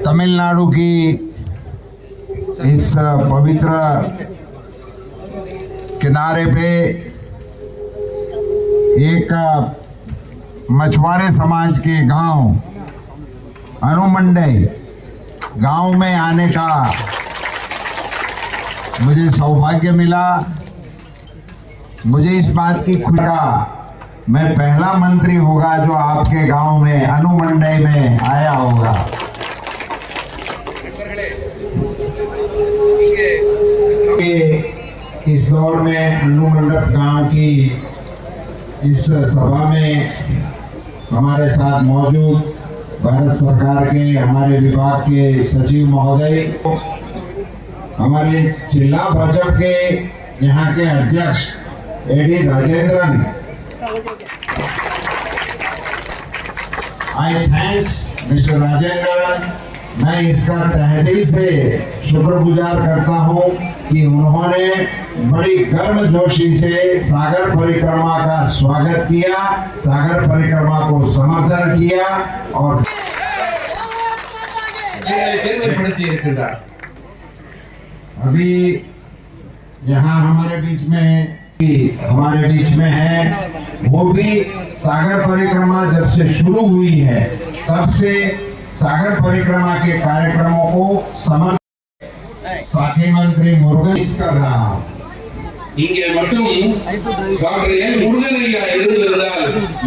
तमिलनाडु की इस पवित्र किनारे पे एक मछुआरे समाज के गांव अनुमंडई गांव में आने का मुझे सौभाग्य मिला। मुझे इस बात की खुशी का मैं पहला मंत्री होगा जो आपके गांव में अनुमंडई में आया होगा। इस दौर में अनुमंडप गांव की इस सभा में हमारे साथ मौजूद भारत सरकार के हमारे विभाग के सचिव महोदय, हमारे जिला भाजपा के यहाँ के अध्यक्ष AD Rajendran, I thanks mister Rajendran. मैं इसका तहे दिल से शुक्रगुजार करता हूँ कि उन्होंने बड़ी गर्मजोशी से सागर परिक्रमा का स्वागत किया, सागर परिक्रमा को समर्थन किया और अभी यहाँ हमारे बीच में है, वो भी सागर परिक्रमा जब से शुरू हुई है तब से सागर परिक्रमा के कार्यक्रमों को समर्थन साथी मंत्री मुरुगन इसका नाम இங்கே மட்டும் டாக்டர் எல் முருகன் ஐயா இருந்திருந்தால்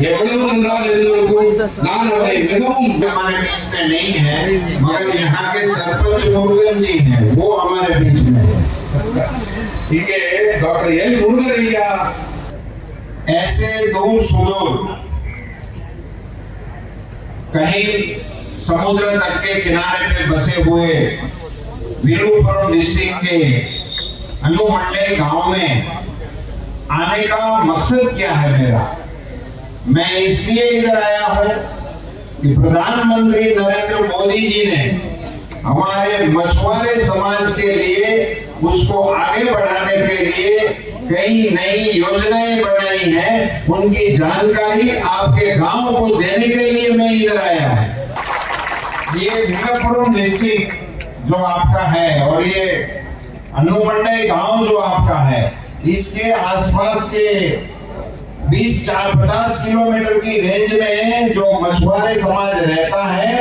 எவ்வளவு நன்றாக இருந்திருக்கும்। நான் அவரை மிகவும் हमारे बीच में नहीं है, मगर यहाँ के सरपंच मुरुगन जी हैं, वो हमारे बीच में है। இங்கே டாக்டர் எல் முருகன் ஐயா ऐसे दूर सुदूर कहीं समुद्र तट के किनारे पे बसे हुए विलुपुरम डिस्ट्रिक्ट के अनुमंडई गांव में आने का मकसद क्या है मेरा? मैं इसलिए इधर आया हूं कि प्रधानमंत्री नरेंद्र मोदी जी ने हमारे मछुआरे समाज के लिए उसको आगे बढ़ाने के लिए कई नई योजनाएं बनाई हैं, उनकी जानकारी आपके गांव को देने के लिए मैं इधर आया हूं। ये विलुपुरम डिस्ट्रिक्ट जो आपका है और ये अनुमंडई गांव जो आपका है, इसके आसपास के 20-50 किलोमीटर की रेंज में जो मछुआरे समाज रहता है,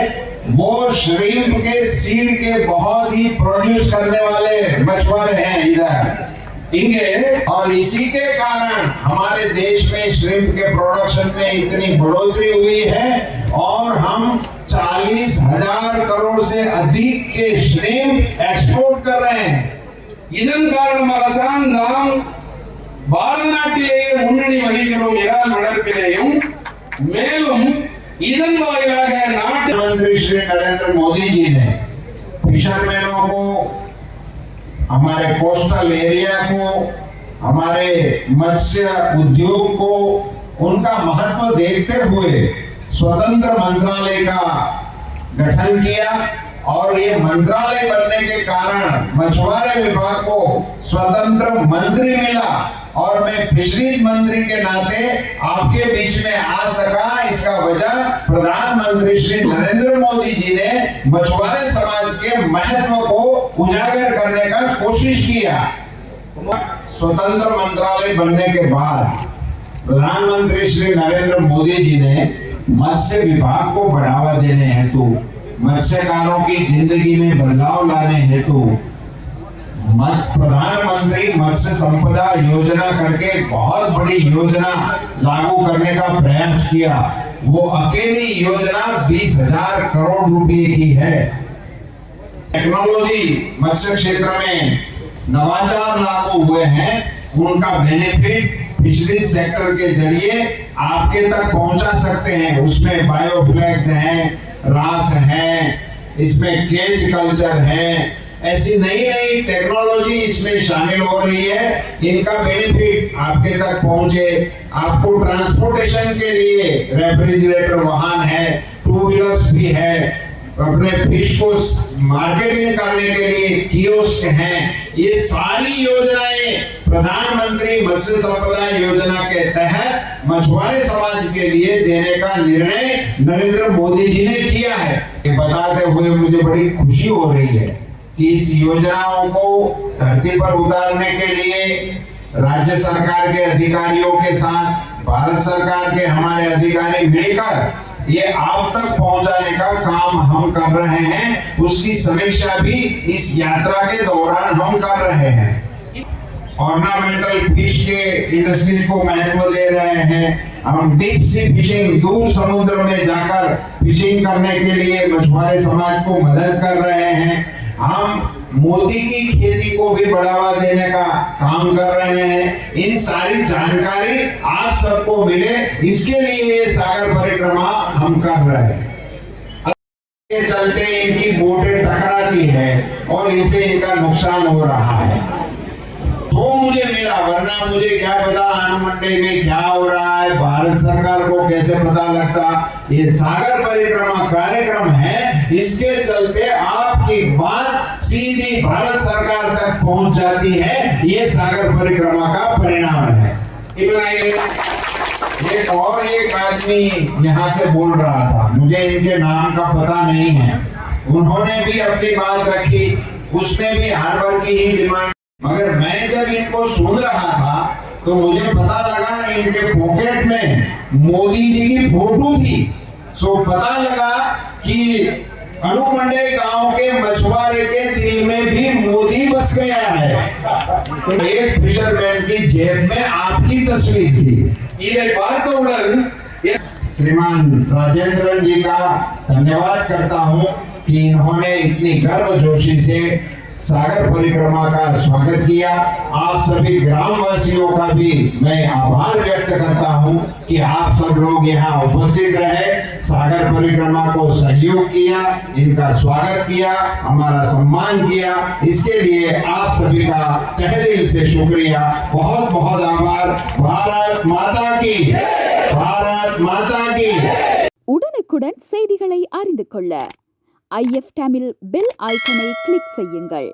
वो श्रिम्प के सीड के बहुत ही प्रोड्यूस करने वाले मछुआरे हैं इधर इनके, और इसी के कारण हमारे देश में श्रिम्प के प्रोडक्शन में इतनी बढ़ोतरी हुई है और हम 40,000 करोड़ से अधिक के श्रिम्प एक्सपोर्ट कर रहे हैं। இதன் காரணமாகத்தான் நாம் பாரத நாட்டிலேயே முன்னணி வகிக்கிறோம் இறால் வளர்ப்பிலேயும்। மேலும் இதன் வாயிலாக நாட்டு प्रधानमंत्री श्री नरेंद्र मोदी जी ने फिशरमैनों को, हमारे कोस्टल एरिया को, हमारे मत्स्य उद्योग को, उनका महत्व देखते हुए स्वतंत्र मंत्रालय का गठन किया और ये मंत्रालय बनने के कारण मछुआरे विभाग को स्वतंत्र मंत्री मिला और मैं फिशरीज मंत्री के नाते आपके बीच में आ सका। इसका वजह प्रधानमंत्री श्री नरेंद्र मोदी जी ने मछुआरे समाज के महत्व को उजागर करने का कोशिश किया। स्वतंत्र मंत्रालय बनने के बाद प्रधानमंत्री श्री नरेंद्र मोदी जी ने मत्स्य विभाग को बढ़ावा देने हेतु, मत्स्यकारों की जिंदगी में बदलाव लाने हेतु प्रधानमंत्री मत्स्य संपदा योजना करके बहुत बड़ी योजना लागू करने का प्रयास किया। वो अकेली योजना 20,000 करोड़ रुपए की है। टेक्नोलॉजी मत्स्य क्षेत्र में नवाचार लागू हुए हैं, उनका बेनिफिट फिशरीज सेक्टर के जरिए आपके तक पहुंचा सकते हैं। उसमें बायोफ्लैक्स हैं, रास है, इसमें केज कल्चर है, ऐसी नई नई टेक्नोलॉजी इसमें शामिल हो रही है। इनका बेनिफिट आपके तक पहुंचे। आपको ट्रांसपोर्टेशन के लिए रेफ्रिजरेटर वाहन है, टू व्हीलर्स भी है, अपने फिश को मार्केटिंग करने के लिए कियोस्क हैं। ये सारी योजनाएं प्रधानमंत्री मत्स्य संपदा योजना के तहत मछुआरे समाज के लिए देने का निर्णय नरेंद्र मोदी जी ने किया है। ये बताते हुए मुझे बड़ी खुशी हो रही है कि इस योजनाओं को धरती पर उतारने के लिए राज्य सरकार के अधिकारियों के साथ भारत सरकार के हमारे अधिकारी मिलकर ये आप तक पहुंचाने का काम हम कर रहे हैं। उसकी समीक्षा भी इस यात्रा के दौरान हम कर रहे हैं। ऑर्नामेंटल फिश के इंडस्ट्रीज को महत्व दे रहे हैं। हम डीप सी फिशिंग, दूर समुद्र में जाकर फिशिंग करने के लिए मछुआरे समाज को मदद कर रहे हैं। हम मोती की खेती को भी बढ़ावा देने का काम कर रहे हैं। इन सारी जानकारी आप सबको मिले, इसके लिए ये सागर परिक्रमा हम कर रहे हैं। के चलते इनकी बोटें टकराती है और इनसे इनका नुकसान हो रहा है। तो मुझे मिला, वरना मुझे क्या पता अनुमंडल में क्या हो रहा है, भारत सरकार को कैसे पता लगता। ये सागर परिक्रमा कार्यक्रम है, इसके चलते आपकी बात सीधी भारत सरकार तक पहुंच जाती है। ये सागर परिक्रमा का परिणाम है। एक और एक आदमी यहाँ से बोल रहा था, मुझे इनके नाम का पता नहीं है, उन्होंने भी अपनी बात रखी, उसमें भी हार्बर की ही डिमांड। मगर मैं जब इनको सुन रहा था तो मुझे पता लगा इनके पॉकेट में मोदी जी की फोटो थी। सो पता लगा कि अनुमंडल गांव के मछुआरे के दिल में भी मोदी बस गया है। एक फिशरमैन की जेब में आपकी तस्वीर थी। इधर பார்த்தவுடன் श्रीमान राजेंद्रन जी का धन्यवाद करता हूं कि इन्होंने इतनी गर्मजोशी से सागर परिक्रमा का स्वागत किया। आप सभी ग्रामवासियों का भी मैं आभार व्यक्त करता हूं कि आप सब लोग यहाँ उपस्थित रहे, सागर परिक्रमा को सहयोग किया, इनका स्वागत किया, हमारा सम्मान किया। इसके लिए आप सभी का तहे दिल से शुक्रिया, बहुत बहुत आभार। भारत माता की, भारत माता की। உடனுக்குடன் செய்திகளை அறிந்து கொள்ள IF தமிழ் பெல் ஐகானை கிளிக் செய்யுங்கள்.